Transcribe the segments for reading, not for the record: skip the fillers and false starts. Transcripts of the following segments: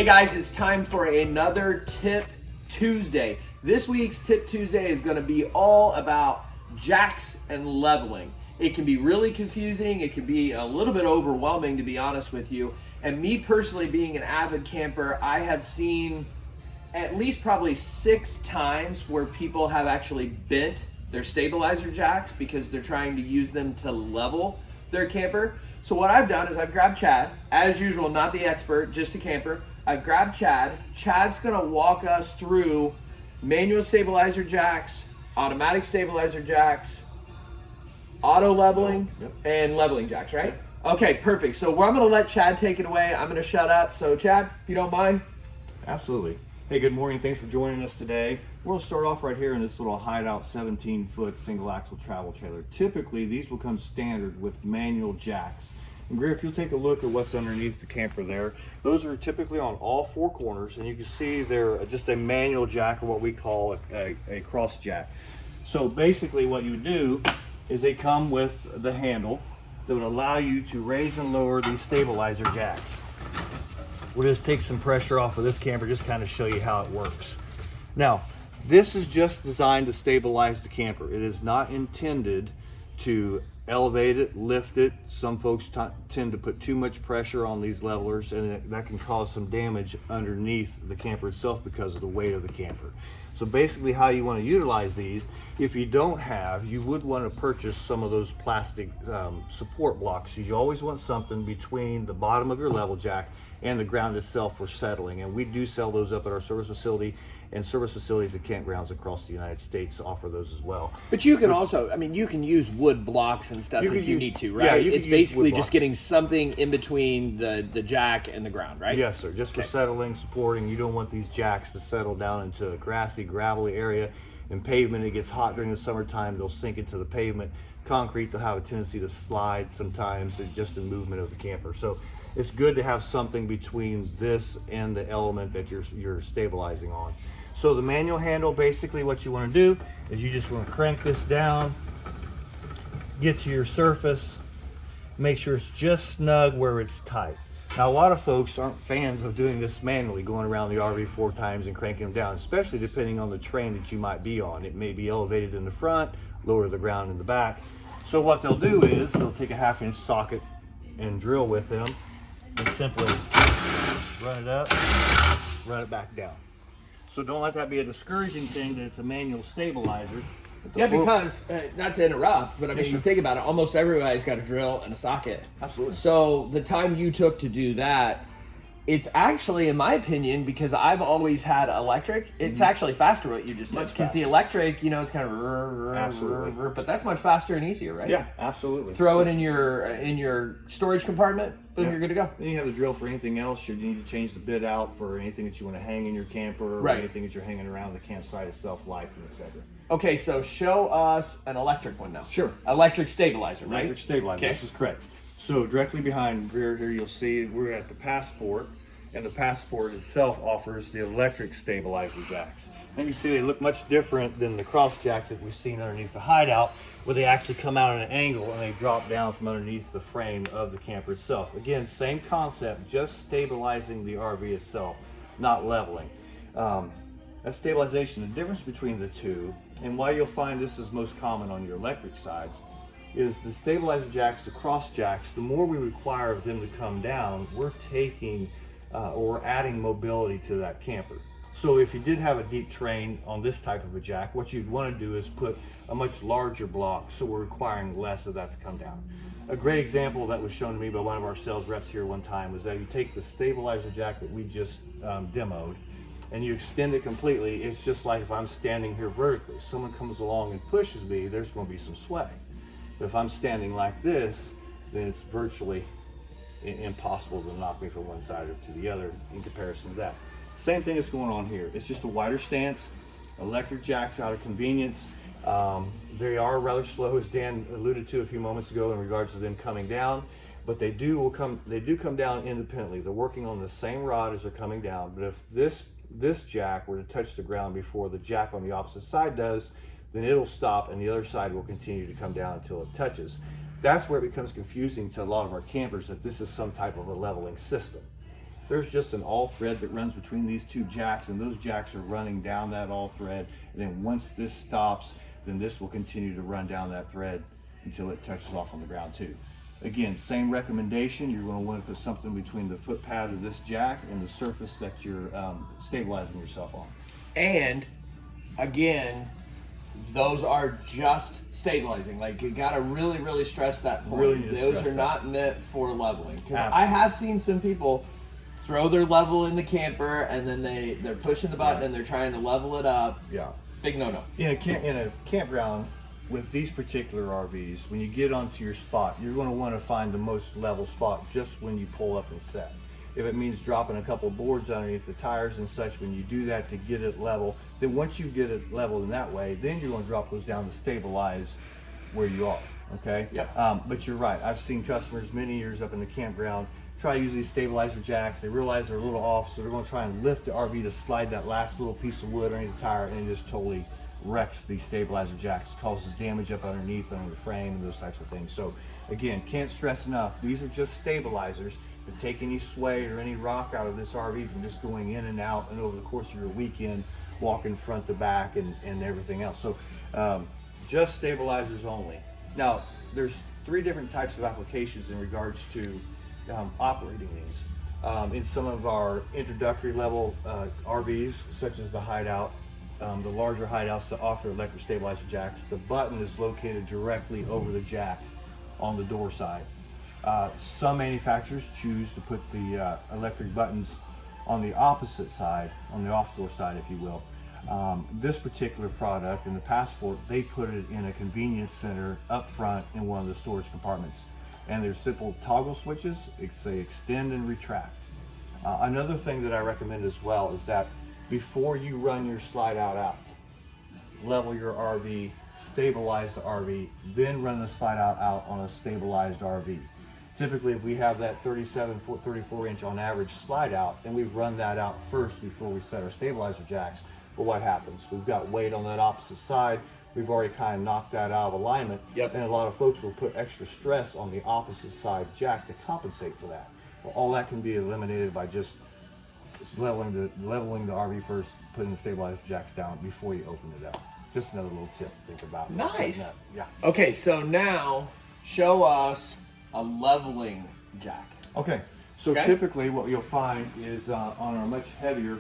Hey guys, it's time for another Tip Tuesday. This week's Tip Tuesday is going to be all about jacks and leveling. It can be really confusing. It can be a little bit overwhelming, to be honest with you. And me personally, being an avid camper, I have seen at least probably 6 times where people have actually bent their stabilizer jacks because they're trying to use them to level their camper. So what I've done is I've grabbed Chad, as usual, not the expert, just a camper. I've grabbed Chad. Chad's gonna walk us through manual stabilizer jacks, automatic stabilizer jacks, auto leveling, and leveling jacks, right? Okay, perfect. So I'm gonna let Chad take it away. I'm gonna shut up. So Chad, if you don't mind. Absolutely. Hey, good morning. Thanks for joining us today. We'll start off right here in this little hideout 17-foot single axle travel trailer. Typically, these will come standard with manual jacks. And Greer, if you'll take a look at what's underneath the camper there, those are typically on all 4 corners, and you can see they're just a manual jack, or what we call a cross jack. So basically what you do is they come with the handle that would allow you to raise and lower these stabilizer jacks. We'll just take some pressure off of this camper, just kind of show you how it works. Now, this is just designed to stabilize the camper. It is not intended to elevate it, lift it. Some folks tend to put too much pressure on these levelers, and that can cause some damage underneath the camper itself because of the weight of the camper. So basically how you want to utilize these, if you don't have, you would want to purchase some of those plastic support blocks. You always want something between the bottom of your level jack and the ground itself for settling, and we do sell those up at our service facility, and service facilities at campgrounds across the United States offer those as well. But you can also, I mean, you can use wood blocks and stuff if you need to, right? Yeah, it's basically just getting something in between the jack and the ground, right? Yes, sir. Just for settling, supporting. You don't want these jacks to settle down into a grassy, gravelly area and pavement. It gets hot during the summertime. They'll sink into the pavement. Concrete, they'll have a tendency to slide sometimes, just in movement of the camper. So it's good to have something between this and the element that you're stabilizing on. So the manual handle, basically what you want to do is you just want to crank this down, get to your surface, make sure it's just snug where it's tight. Now, a lot of folks aren't fans of doing this manually, going around the RV 4 times and cranking them down, especially depending on the terrain that you might be on. It may be elevated in the front, lower to the ground in the back. So what they'll do is they'll take a 1/2-inch socket and drill with them and simply run it up, run it back down. So don't let that be a discouraging thing that it's a manual stabilizer. Yeah, because, not to interrupt, but I mean, you think about it, almost everybody's got a drill and a socket. Absolutely. So the time you took to do that, it's actually, in my opinion, because I've always had electric, it's actually faster what you just did. Because the electric, you know, it's kind of Absolutely. but that's much faster and easier, right? Yeah, absolutely. Throw it in your storage compartment, boom, you're good to go. Then you have the drill for anything else. You need to change the bit out for anything that you want to hang in your camper, or anything that you're hanging around the campsite itself, lights and etc. Okay, so show us an electric one now. Sure. Electric stabilizer, right? Electric stabilizer, Okay. this is correct. So directly behind Greer here, you'll see we're at the Passport, and the Passport itself offers the electric stabilizer jacks. And you see they look much different than the cross jacks that we've seen underneath the hideout, where they actually come out at an angle and they drop down from underneath the frame of the camper itself. Again, same concept, just stabilizing the RV itself, not leveling. That's stabilization. The difference between the two, and why you'll find this is most common on your electric sides, is the stabilizer jacks, the cross jacks, the more we require of them to come down, we're taking or adding mobility to that camper. So if you did have a deep terrain on this type of a jack, what you'd want to do is put a much larger block, so we're requiring less of that to come down. A great example that was shown to me by one of our sales reps here one time was that you take the stabilizer jack that we just demoed and you extend it completely. It's just like if I'm standing here vertically, someone comes along and pushes me, there's going to be some sway. But if I'm standing like this, then it's virtually impossible to knock me from one side or to the other in comparison to that. Same thing that's going on here. It's just a wider stance. Electric jacks out of convenience. They are rather slow, as Dan alluded to a few moments ago, in regards to them coming down, but they do come down independently. They're working on the same rod as they're coming down, but if this jack were to touch the ground before the jack on the opposite side does, then it'll stop and the other side will continue to come down until it touches. That's where it becomes confusing to a lot of our campers, that this is some type of a leveling system. there's just an all thread that runs between these two jacks, and those jacks are running down that all thread. And then once this stops, then this will continue to run down that thread until it touches off on the ground too. Again, same recommendation. You're going to want to put something between the foot pad of this jack and the surface that you're stabilizing yourself on. And again, those are just stabilizing. Like, you got to really stress that point. Really need to those stress are not meant for leveling. Because I Absolutely. have seen some people throw their level in the camper and then they're pushing the button and they're trying to level it up. Yeah. Big no-no. In a campground with these particular RVs, when you get onto your spot, you're going to want to find the most level spot just when you pull up and set. If it means dropping a couple boards underneath the tires and such, when you do that to get it level, then once you get it leveled in that way, then you're going to drop those down to stabilize where you are. Okay. Yep. But you're right. I've seen customers many years up in the campground try to use these stabilizer jacks. They realize they're a little off, so they're going to try and lift the RV to slide that last little piece of wood underneath the tire, and it just totally wrecks these stabilizer jacks, causes damage up underneath, under the frame, and those types of things. So again, can't stress enough, these are just stabilizers to take any sway or any rock out of this RV from just going in and out, and over the course of your weekend, walking front to back and everything else. So just stabilizers only. Now, there's 3 different types of applications in regards to operating these. In some of our introductory level RVs, such as the Hideout, the larger hideouts that offer electric stabilizer jacks, the button is located directly over the jack on the door side. Some manufacturers choose to put the electric buttons on the opposite side, on the off door side, if you will. This particular product in the Passport, they put it in a convenience center up front in one of the storage compartments. And there's simple toggle switches. They extend and retract. Another thing that I recommend as well is that before you run your slide out, level your RV, stabilize the RV, then run the slide out on a stabilized RV. Typically, if we have that 37-foot, 34-inch on average slide out, and we run that out first before we set our stabilizer jacks, well, what happens? We've got weight on that opposite side. We've already kind of knocked that out of alignment. Yep. And a lot of folks will put extra stress on the opposite side jack to compensate for that. Well, all that can be eliminated by just leveling the RV first, putting the stabilizer jacks down before you open it up. Just another little tip to think about. Nice. Yeah. Okay, so now show us a leveling jack. Okay. So Okay. typically what you'll find is on our much heavier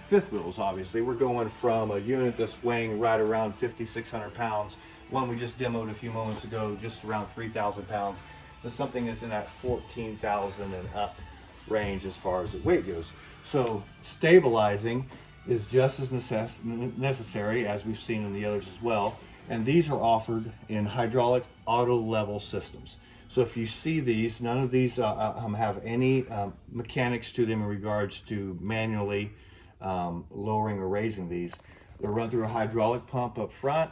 fifth wheels, obviously, we're going from a unit that's weighing right around 5,600 pounds. One we just demoed a few moments ago, just around 3,000 pounds, to something that's in that 14,000 and up range as far as the weight goes. So stabilizing is just as necessary as we've seen in the others as well. And these are offered in hydraulic auto level systems. So if you see these, none of these have any mechanics to them in regards to manually lowering or raising these. They're run through a hydraulic pump up front.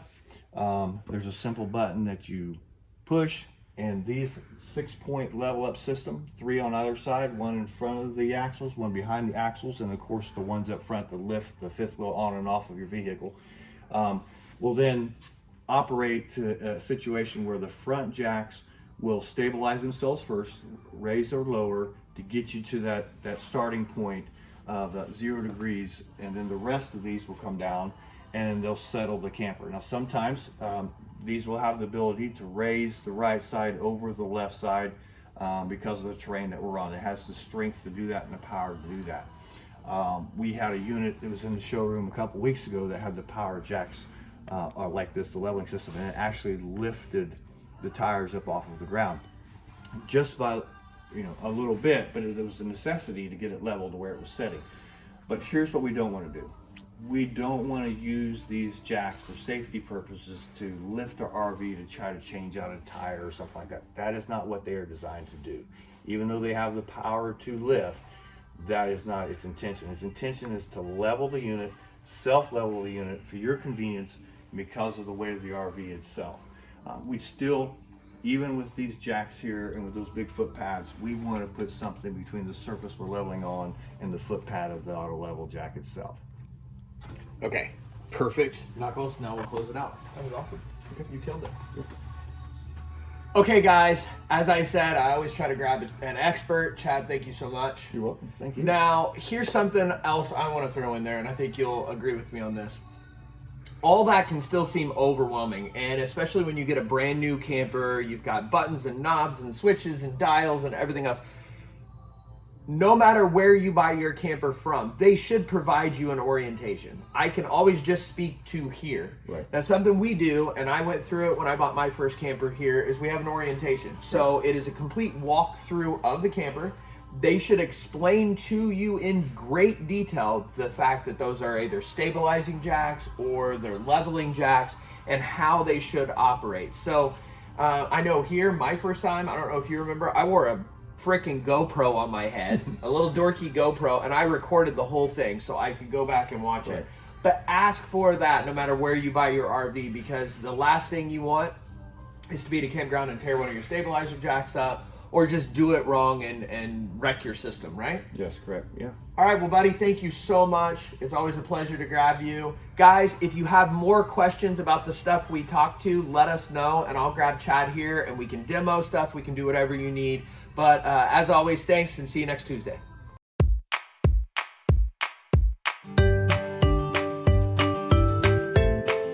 There's a simple button that you push, and these 6-point level up system, 3 on either side, 1 in front of the axles, 1 behind the axles, and of course the ones up front that lift the fifth wheel on and off of your vehicle, will then operate to a situation where the front jacks will stabilize themselves first, raise or lower to get you to that starting point of 0 degrees, and then the rest of these will come down and they'll settle the camper. Now sometimes these will have the ability to raise the right side over the left side because of the terrain that we're on. It has the strength to do that and the power to do that. We had a unit that was in the showroom a couple weeks ago that had the power jacks like this, the leveling system, and it actually lifted the tires up off of the ground just by a little bit, but it was a necessity to get it level to where it was setting. But here's what we don't want to do. We don't want to use these jacks for safety purposes to lift our RV to try to change out a tire or something like that. That is not what they are designed to do. Even though they have the power to lift, that is not its intention. Its intention is to level the unit, self-level the unit for your convenience because of the weight of the RV itself. We still, even with these jacks here and with those big foot pads, we want to put something between the surface we're leveling on and the foot pad of the auto level jack itself. Okay, perfect. Knuckles, now we'll close it out. That was awesome. You killed it. Okay, guys, as I said, I always try to grab an expert. Chad, thank you so much. You're welcome. Thank you. Now, here's something else I want to throw in there, and I think you'll agree with me on this. All that can still seem overwhelming, and especially when you get a brand new camper, you've got buttons and knobs and switches and dials and everything else. No matter where you buy your camper from, they should provide you an orientation. I can always just speak to here. Right. Now, something we do, and I went through it when I bought my first camper here, is we have an orientation. So it is a complete walkthrough of the camper. They should explain to you in great detail the fact that those are either stabilizing jacks or they're leveling jacks and how they should operate. So I know here, my first time, I don't know if you remember, I wore a freaking GoPro on my head, a little dorky GoPro, and I recorded the whole thing so I could go back and watch it. But ask for that no matter where you buy your RV, because the last thing you want is to be at a campground and tear one of your stabilizer jacks up, or just do it wrong and wreck your system, right? Yes, correct. Yeah. All right, well, buddy, thank you so much. It's always a pleasure to grab you. Guys, if you have more questions about the stuff we talked to, let us know, and I'll grab Chad here, and we can demo stuff. We can do whatever you need. But as always, thanks, and see you next Tuesday.